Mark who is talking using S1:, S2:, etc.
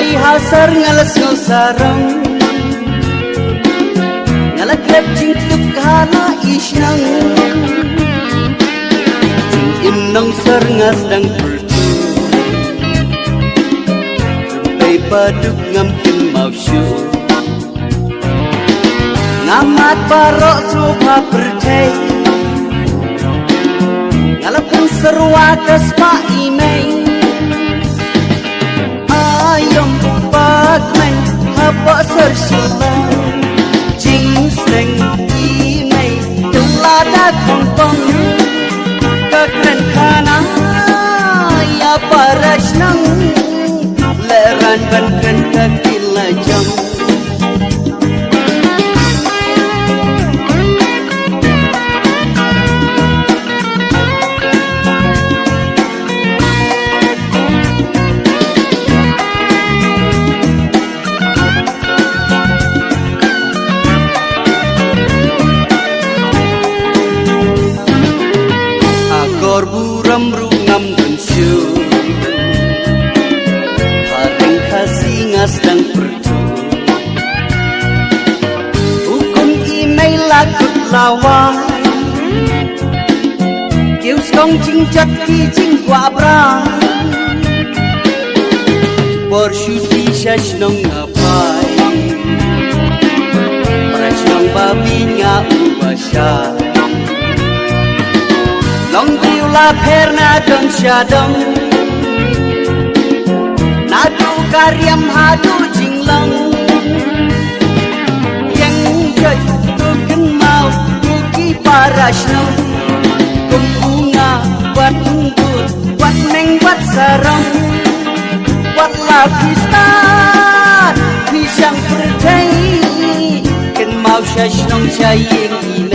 S1: Oi hasar ngalas sarang ngala krep jingtuk kana isyang jing nang sarngas dang pertu Rumpai paduk ngamkin mau syu ngamat barok suka percay ngalapun serwa kespa imei ayam bagmen apa sersilang jing seng imei telada kompong kekren kana ya parash nang leran ban kren kakilajam buram rungam dan syu Haring kasih ngas dan pertu Hukum email lakut lawan Kius kong jing cak ki jing kwa brang Porsyuti syash nong ngapai Prash nong babi nga ubasyai Long la perna don syadong nadu karyam hadu jinglang yang jai tuken mau tuki parasno kum bunga buat unggut buat neng buat sarang buat lapistan pisang percaya ken mau syashnong cayeng